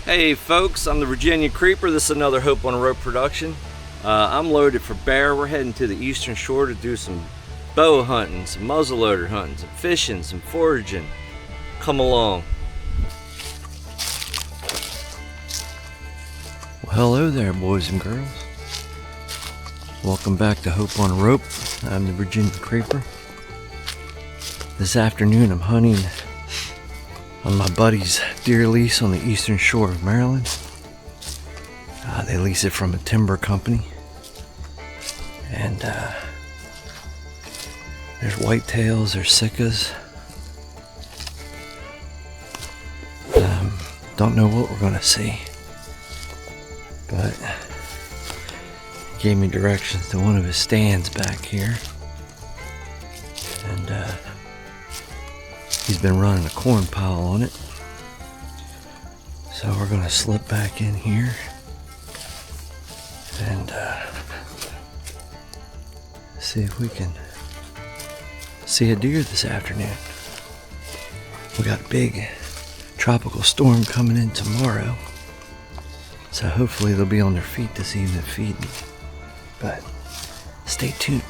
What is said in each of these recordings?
Hey folks, I'm the Virginia Creeper. This is another Hope on a Rope production. I'm loaded for bear. We're heading to the eastern shore to do some bow hunting, some muzzleloader hunting, some fishing, some foraging. Come along. Well, hello there, boys and girls. Welcome back to Hope on a Rope. I'm the Virginia Creeper. This afternoon I'm hunting on my buddy's deer lease on the eastern shore of Maryland. They lease it from a timber company. And there's whitetails, there's sikas. Don't know what we're gonna see, but he gave me directions to one of his stands back here. And he's been running a corn pile on it. So we're gonna slip back in here and see if we can see a deer this afternoon. We got a big tropical storm coming in tomorrow, so hopefully they'll be on their feet this evening feeding. But stay tuned.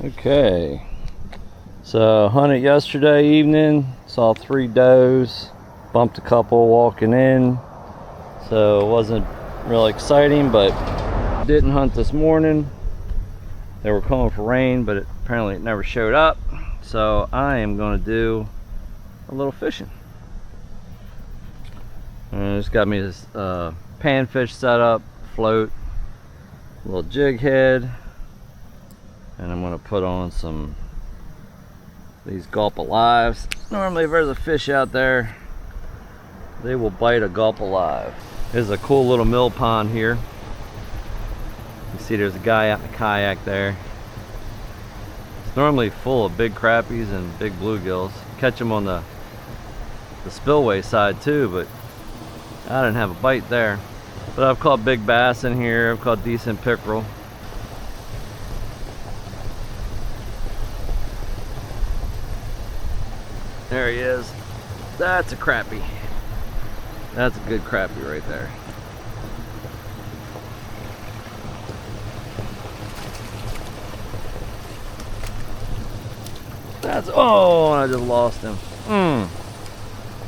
Okay, so hunted yesterday evening, saw 3 does, bumped a couple walking in, so it wasn't real exciting, but didn't hunt this morning. They were calling for rain, but apparently it never showed up, so I am going to do a little fishing. I just got me this panfish set up, float, a little jig head. And I'm going to put on these gulp alives. Normally if there's a fish out there, they will bite a gulp alive. There's a cool little mill pond here. You see there's a guy out in a kayak there. It's normally full of big crappies and big bluegills. Catch them on the spillway side too, but I didn't have a bite there. But I've caught big bass in here. I've caught decent pickerel. There he is. That's a crappie. That's a good crappie right there. That's, oh, I just lost him.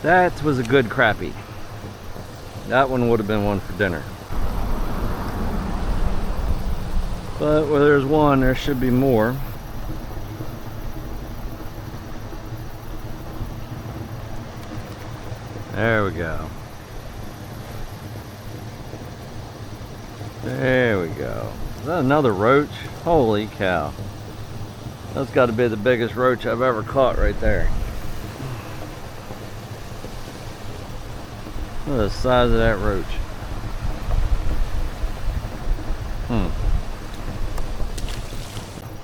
That was a good crappie. That one would have been one for dinner. But where there's one, there should be more. There we go. There we go. Is that another roach? Holy cow. That's got to be the biggest roach I've ever caught right there. Look at the size of that roach.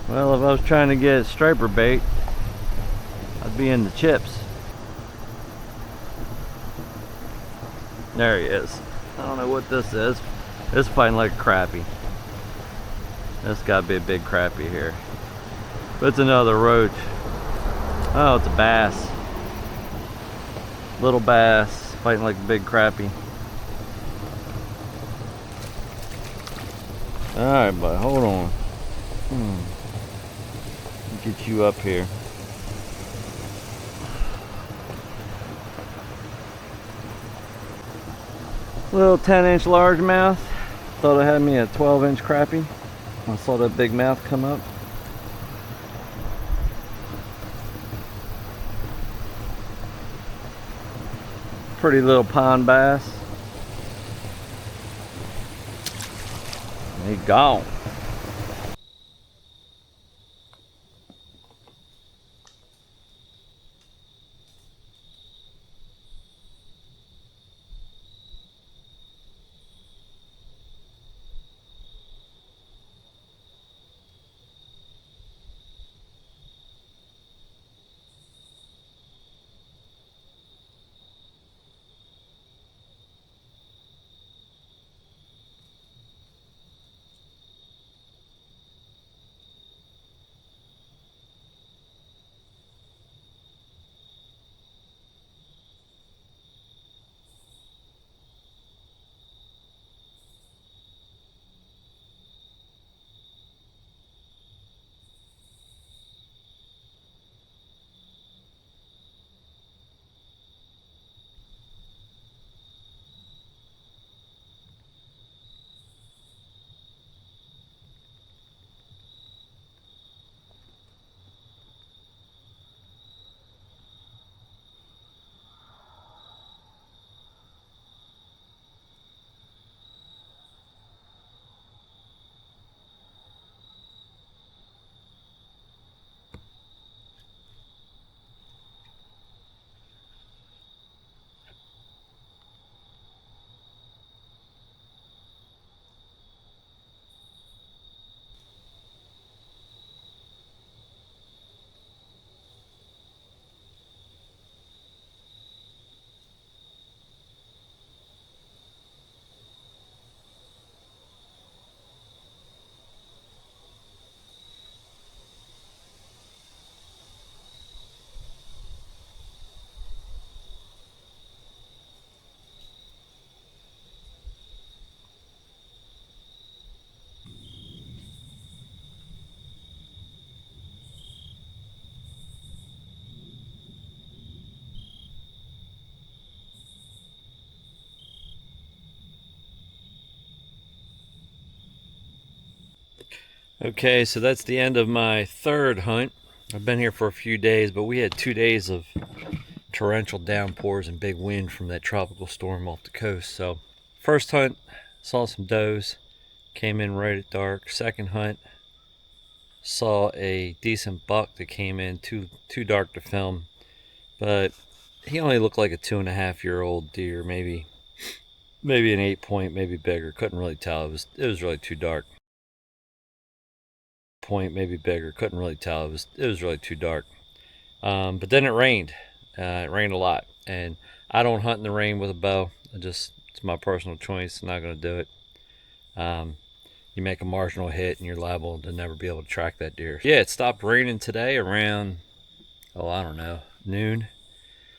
Well, if I was trying to get striper bait, I'd be in the chips. There he is. I don't know what this is. It's fighting like a crappie. That's got to be a big crappie here. But it's another roach. Oh, it's a bass. Little bass fighting like a big crappie. Alright, but hold on. Get you up here. Little 10-inch largemouth. Thought I had me a 12-inch crappie. I saw that big mouth come up. Pretty little pond bass. He gone. Okay, so that's the end of my third hunt. I've been here for a few days, but we had 2 days of torrential downpours and big wind from that tropical storm off the coast. So first hunt, saw some does, came in right at dark. Second hunt, saw a decent buck that came in too dark to film, but he only looked like a 2.5-year-old deer, maybe an 8-point, maybe bigger. Couldn't really tell. It was really too dark. Point, maybe bigger. Couldn't really tell. It was really too dark. But then it rained. It rained a lot, and I don't hunt in the rain with a bow. It's my personal choice. I'm not going to do it. You make a marginal hit, and you're liable to never be able to track that deer. Yeah, it stopped raining today around, I don't know, noon.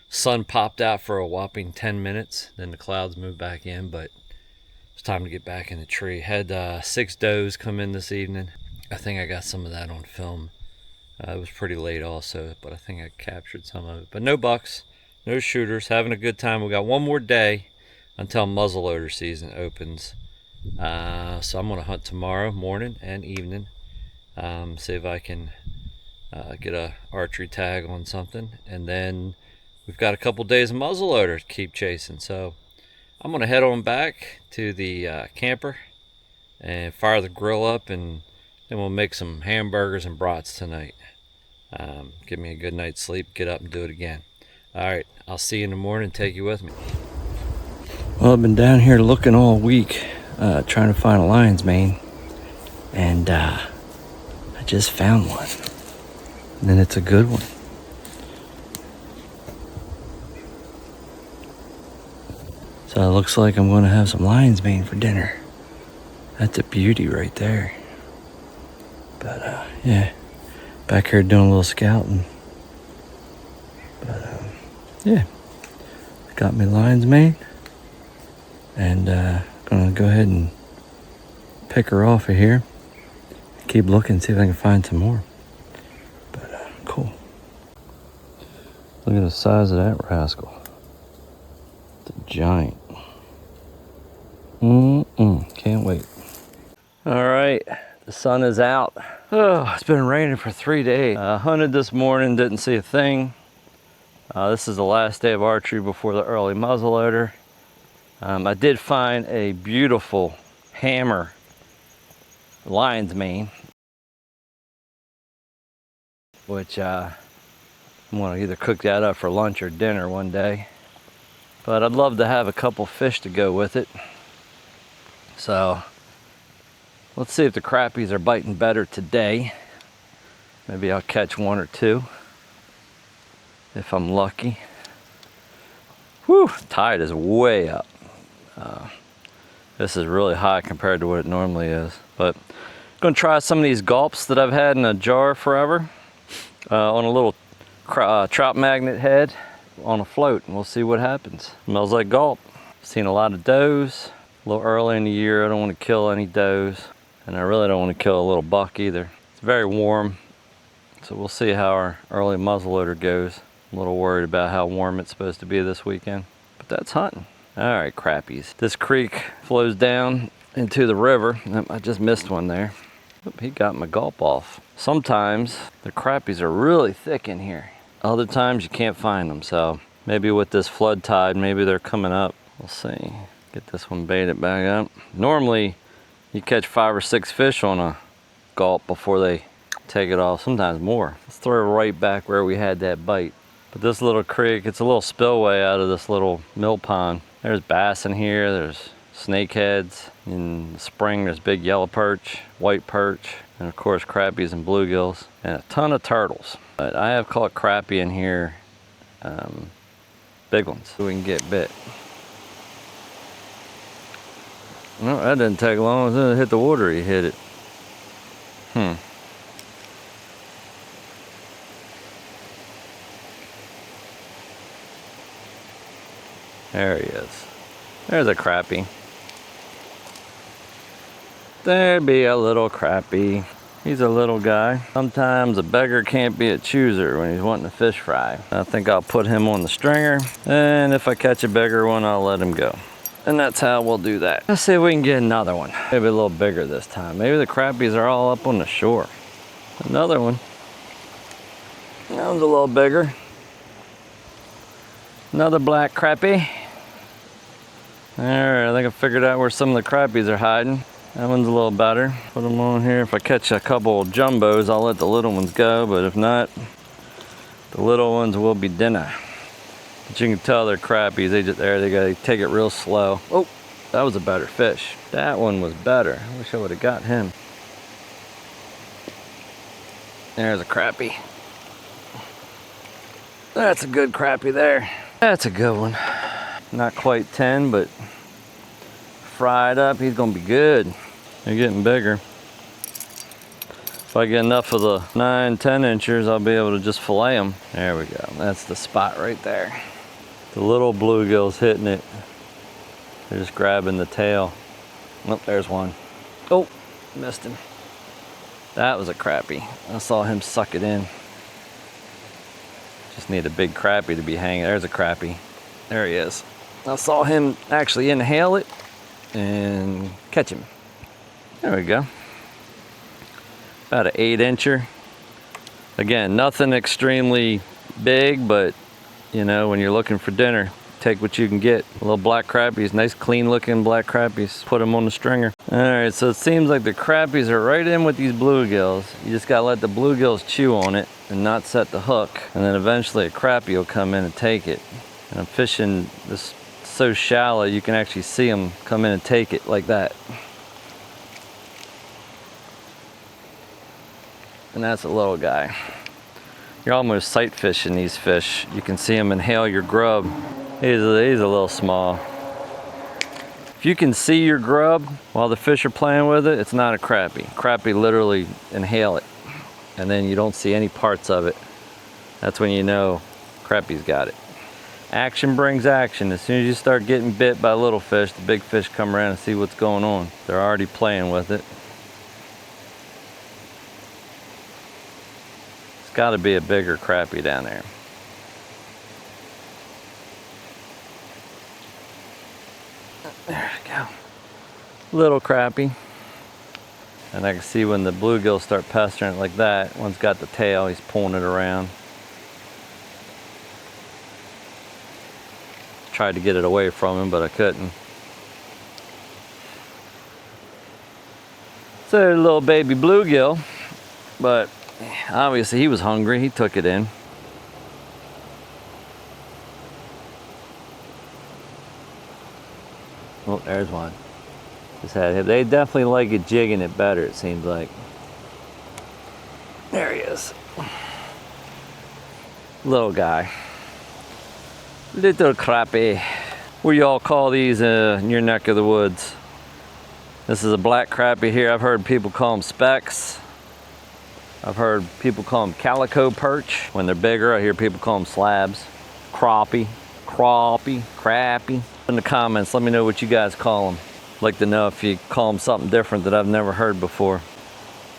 Sun popped out for a whopping 10 minutes. Then the clouds moved back in, but it's time to get back in the tree. Had 6 does come in this evening. I think I got some of that on film. It was pretty late also, but I think I captured some of it. But no bucks, no shooters, having a good time. We got one more day until muzzleloader season opens. So I'm gonna hunt tomorrow morning and evening. See if I can get a archery tag on something. And then we've got a couple days of muzzleloader to keep chasing. So I'm gonna head on back to the camper and fire the grill up, and then we'll make some hamburgers and brats tonight. Give me a good night's sleep, get up and do it again. Alright, I'll see you in the morning, take you with me. Well, I've been down here looking all week, trying to find a lion's mane, and I just found one. And then it's a good one. So it looks like I'm going to have some lion's mane for dinner. That's a beauty right there. But yeah, back here doing a little scouting. But yeah, got me lion's mane, and gonna go ahead and pick her off of here. Keep looking, see if I can find some more. But cool. Look at the size of that rascal. It's a giant. Can't wait. All right, the sun is out. Oh, it's been raining for 3 days. Hunted this morning, didn't see a thing. This is the last day of archery before the early muzzleloader. I did find a beautiful hammer lion's mane, which I'm gonna either cook that up for lunch or dinner one day. But I'd love to have a couple fish to go with it. So let's see if the crappies are biting better today. Maybe I'll catch 1 or 2 if I'm lucky. Whew, tide is way up. This is really high compared to what it normally is. But I'm gonna try some of these gulps that I've had in a jar forever on a little trout magnet head on a float, and we'll see what happens. Smells like gulp. Seen a lot of does. A little early in the year, I don't want to kill any does, and I really don't want to kill a little buck either. It's very warm, so we'll see how our early muzzleloader goes. I'm a little worried about how warm it's supposed to be this weekend, but that's hunting. All right, crappies. This creek flows down into the river. I just missed one there. Oop, he got my gulp off. Sometimes the crappies are really thick in here. Other times you can't find them, so maybe with this flood tide, maybe they're coming up. We'll see. Get this one baited back up. Normally, you catch 5 or 6 fish on a gulp before they take it off, sometimes more. Let's throw it right back where we had that bite. But this little creek, it's a little spillway out of this little mill pond. There's bass in here, there's snakeheads. In the spring, there's big yellow perch, white perch, and of course crappies and bluegills, and a ton of turtles. But I have caught crappie in here, big ones, so we can get bit. No, that didn't take long. As soon as it hit the water, he hit it. There he is. There's a crappie. There'd be a little crappie. He's a little guy. Sometimes a beggar can't be a chooser when he's wanting a fish fry. I think I'll put him on the stringer, and if I catch a bigger one, I'll let him go. And that's how we'll do that. Let's see if we can get another one. Maybe a little bigger this time. Maybe the crappies are all up on the shore. Another one. That one's a little bigger. Another black crappie. Alright, I think I figured out where some of the crappies are hiding. That one's a little better. Put them on here. If I catch a couple jumbos, I'll let the little ones go, but if not, the little ones will be dinner. But you can tell they're crappies. They gotta take it real slow. Oh, that was a better fish. That one was better. I wish I would have got him. There's a crappie. That's a good crappie there. That's a good one. Not quite 10, but fried up, he's gonna be good. They're getting bigger. If I get enough of the 9-10 inchers, I'll be able to just fillet them. There we go. That's the spot right there. The little bluegill's hitting it. They're just grabbing the tail. Oh, there's one. Oh, missed him. That was a crappie. I saw him suck it in. Just need a big crappie to be hanging. There's a crappie. There he is. I saw him actually inhale it and catch him. There we go. About an 8-incher. Again, nothing extremely big, but you know, when you're looking for dinner, take what you can get. Little black crappies, nice clean looking black crappies. Put them on the stringer. All right, so it seems like the crappies are right in with these bluegills. You just gotta let the bluegills chew on it and not set the hook. And then eventually a crappie will come in and take it. And I'm fishing this so shallow you can actually see them come in and take it like that. And that's a little guy. You're almost sight fishing these fish. You can see them inhale your grub. He's a little small. If you can see your grub while the fish are playing with it, it's not a crappie. Crappie literally inhale it, and then you don't see any parts of it. That's when you know crappie's got it. Action brings action. As soon as you start getting bit by little fish, the big fish come around and see what's going on. They're already playing with it. It's got to be a bigger crappie down there. There we go. Little crappie. And I can see when the bluegills start pestering it like that, one's got the tail, he's pulling it around. Tried to get it away from him, but I couldn't. So a little baby bluegill, but obviously he was hungry, he took it in. Oh, there's one. Just had him. They definitely like it jigging it better, it seems like. There he is. Little guy. Little crappie. What do y'all call these in your neck of the woods? This is a black crappie here. I've heard people call them specks. I've heard people call them calico perch. When they're bigger, I hear people call them slabs. Crappie, crappie, crappie. In the comments, let me know what you guys call them. I'd like to know if you call them something different that I've never heard before.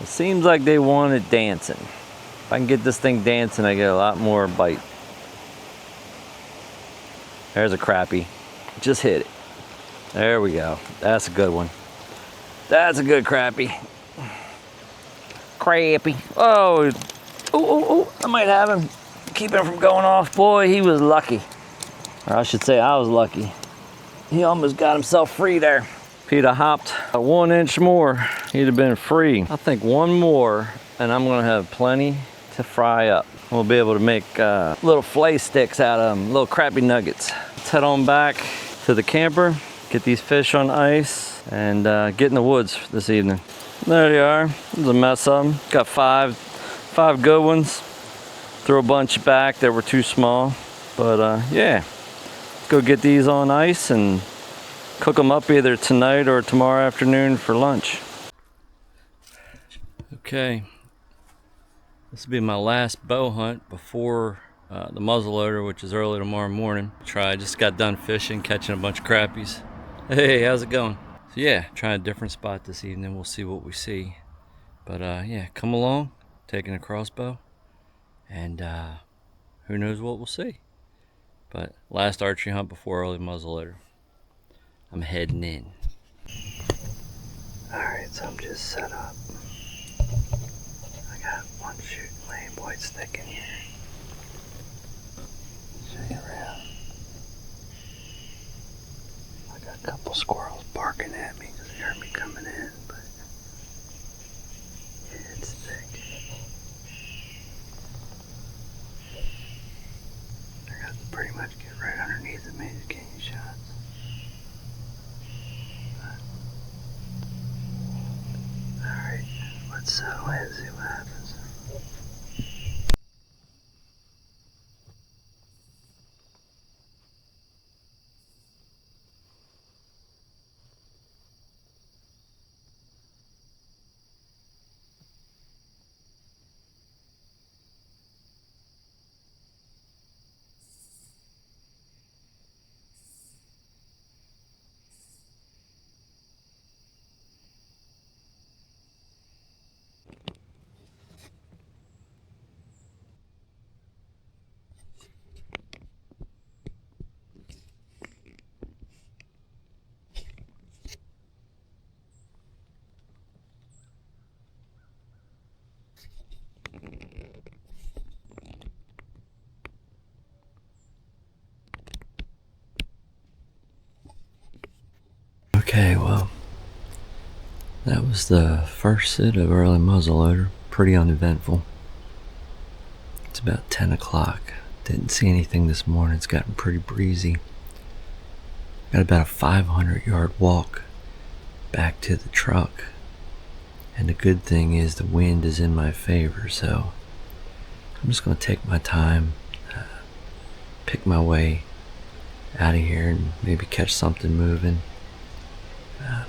It seems like they want it dancing. If I can get this thing dancing, I get a lot more bite. There's a crappie. Just hit it. There we go. That's a good one. That's a good crappie. Crappie. Oh, I might have him. Keep him from going off. Boy, he was lucky. Or I should say I was lucky. He almost got himself free there. If he'd have hopped 1 inch more, he'd have been free. I think one more, and I'm gonna have plenty to fry up. We'll be able to make little fillet sticks out of them, little crappie nuggets. Let's head on back to the camper, get these fish on ice, and get in the woods this evening. There they are. There's a mess of them. Got five good ones. Threw a bunch back that were too small. But yeah, let's go get these on ice and cook them up either tonight or tomorrow afternoon for lunch. Okay, this will be my last bow hunt before the muzzleloader, which is early tomorrow morning. I just got done fishing, catching a bunch of crappies. Hey, how's it going? So yeah, trying a different spot this evening. We'll see what we see. But yeah, come along, taking a crossbow, and who knows what we'll see. But last archery hunt before early muzzleloader. I'm heading in. Alright, so I'm just set up. I got one shooting lame white stick in here. Show you around. I got a couple squirrels barking at me because they heard me coming in, but yeah, it's thick. I got to pretty much get right underneath it, maybe get any shots. Alright, let's settle in and see what happens. Okay, well, that was the first sit of early muzzleloader. Pretty uneventful. It's about 10 o'clock. Didn't see anything this morning. It's gotten pretty breezy. Got about a 500-yard walk back to the truck. And the good thing is the wind is in my favor, so I'm just going to take my time, pick my way out of here and maybe catch something moving.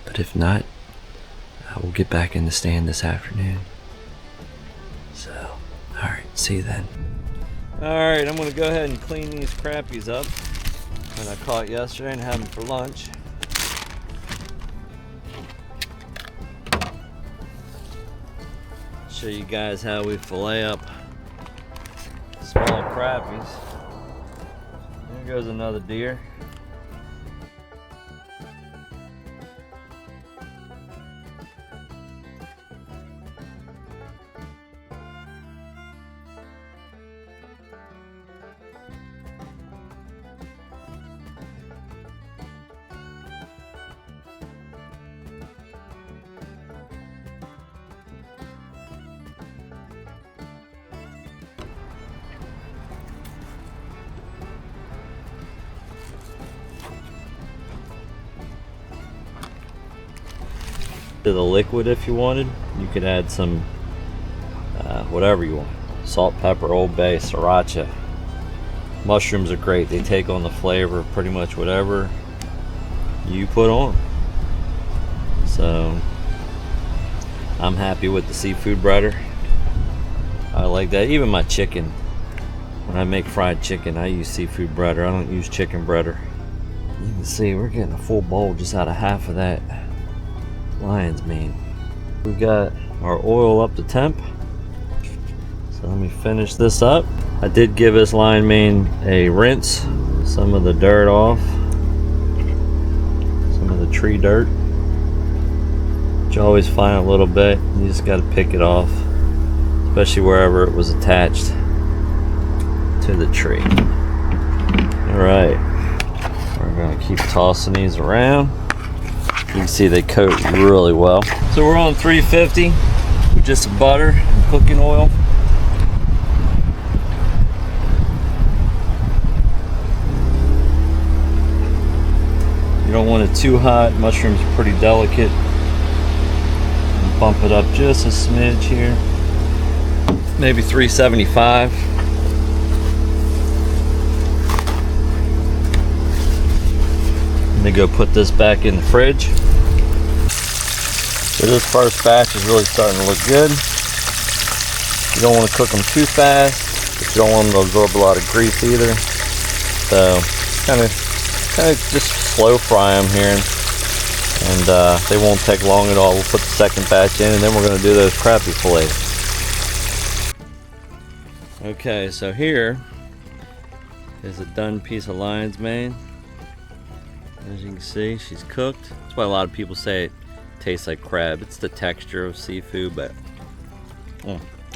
But if not, we'll get back in the stand this afternoon. So, alright, see you then. Alright, I'm going to go ahead and clean these crappies up that I caught yesterday and have them for lunch. Show you guys how we fillet up small crappies. There goes another deer. To the liquid if you wanted. You could add some whatever you want. Salt, pepper, Old Bay, sriracha. Mushrooms are great. They take on the flavor of pretty much whatever you put on. So I'm happy with the seafood breader. I like that. Even my chicken, when I make fried chicken, I use seafood breader. I don't use chicken breader. You can see we're getting a full bowl just out of half of that lion's mane. We've got our oil up to temp. So let me finish this up. I did give this lion mane a rinse. Some of the dirt off. Some of the tree dirt. You always find a little bit. You just got to pick it off. Especially wherever it was attached to the tree. Alright. We're going to keep tossing these around. You can see they coat really well. So we're on 350 with just butter and cooking oil. You don't want it too hot. Mushrooms are pretty delicate. Bump it up just a smidge here. Maybe 375. Let me go put this back in the fridge. So this first batch is really starting to look good. You don't want to cook them too fast, but you don't want them to absorb a lot of grease either. So kind of just slow fry them here, and they won't take long at all. We'll put the second batch in, and then we're going to do those crappie fillets. Okay, so here is a done piece of lion's mane. As you can see, she's cooked. That's why a lot of people say it tastes like crab. It's the texture of seafood, but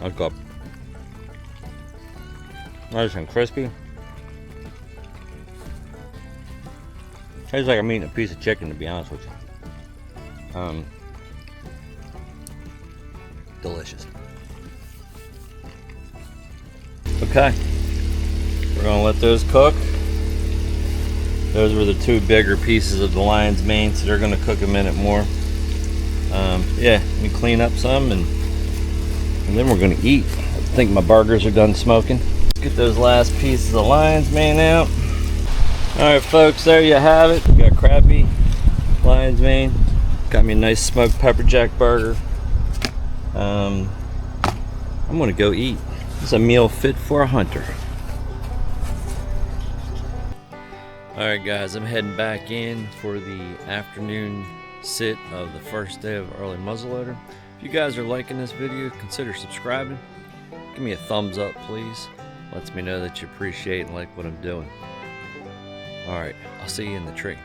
I'll go. Nice and crispy. Tastes like I'm eating a piece of chicken, to be honest with you. Delicious. Okay, we're gonna let those cook. Those were the two bigger pieces of the lion's mane, so they're gonna cook a minute more. Yeah, let me clean up some and then we're gonna eat. I think my burgers are done smoking. Let's get those last pieces of lion's mane out. Alright folks, there you have it. We got crappie, lion's mane. Got me a nice smoked pepper jack burger. I'm gonna go eat. It's a meal fit for a hunter. Alright guys, I'm heading back in for the afternoon sit of the first day of early muzzleloader. If you guys are liking this video, consider subscribing. Give me a thumbs up please. Lets me know that you appreciate and like what I'm doing. Alright, I'll see you in the tree.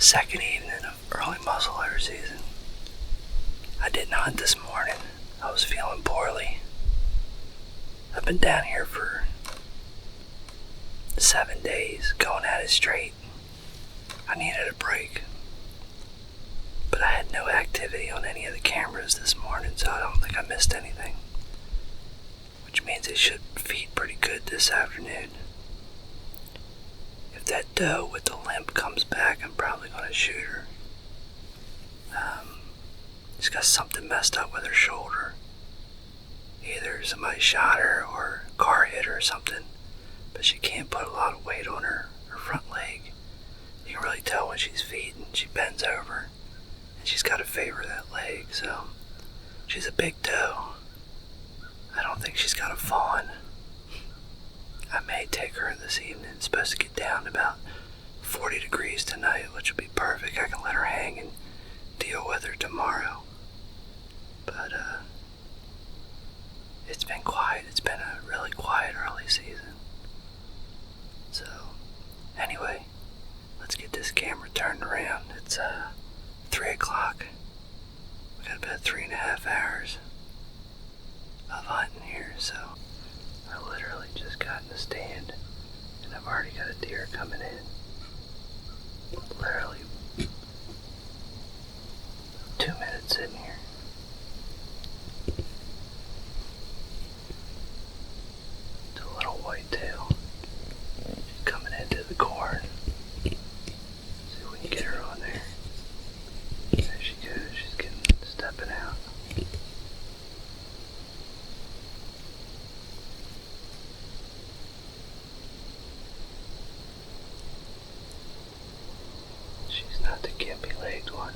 second evening of early muzzleloader season. I didn't hunt this morning. I was feeling poorly. I've been down here for 7 days, going at it straight. I needed a break. But I had no activity on any of the cameras this morning, so I don't think I missed anything. Which means it should feed pretty good this afternoon. If that doe with the limp comes back, I'm probably going to shoot her. She's got something messed up with her shoulder. Either somebody shot her or a car hit her or something. But she can't put a lot of weight on her front leg. You can really tell when she's feeding. She bends over and she's got to favor that leg. So she's a big doe. I don't think she's got a fawn. I may take her this evening. It's supposed to get down to about 40 degrees tonight, which will be perfect. I can let her hang and deal with her tomorrow. But it's been quiet. It's been a really quiet early season. So anyway, let's get this camera turned around. It's 3 o'clock. We got about 3.5 hours of hunting here, so I literally just got in the stand and I've already got a deer coming in. Literally 2 minutes in here. It's a little whitetail. She's coming into the corn. See if we can get her on there. There she goes. She's stepping out. She's not the gimpy-legged one.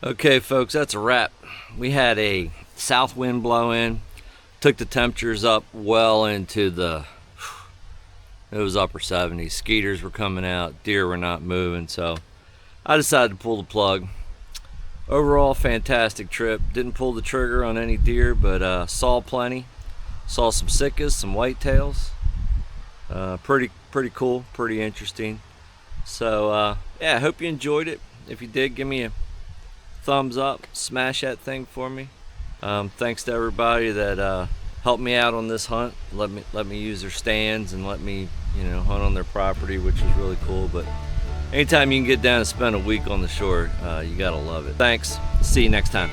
Okay folks, that's a wrap. We had a south wind blow in, took the temperatures up well into the, it was upper 70s. Skeeters were coming out, deer were not moving, so I decided to pull the plug. Overall, fantastic trip. Didn't pull the trigger on any deer, but saw plenty. Saw some sikas, some whitetails. Pretty cool, pretty interesting. So yeah, I hope you enjoyed it. If you did, give me a thumbs up, smash that thing for me. Thanks to everybody that helped me out on this hunt. Let me use their stands and let me, you know, hunt on their property, which was really cool. But anytime you can get down and spend a week on the shore, you gotta love it. Thanks. See you next time.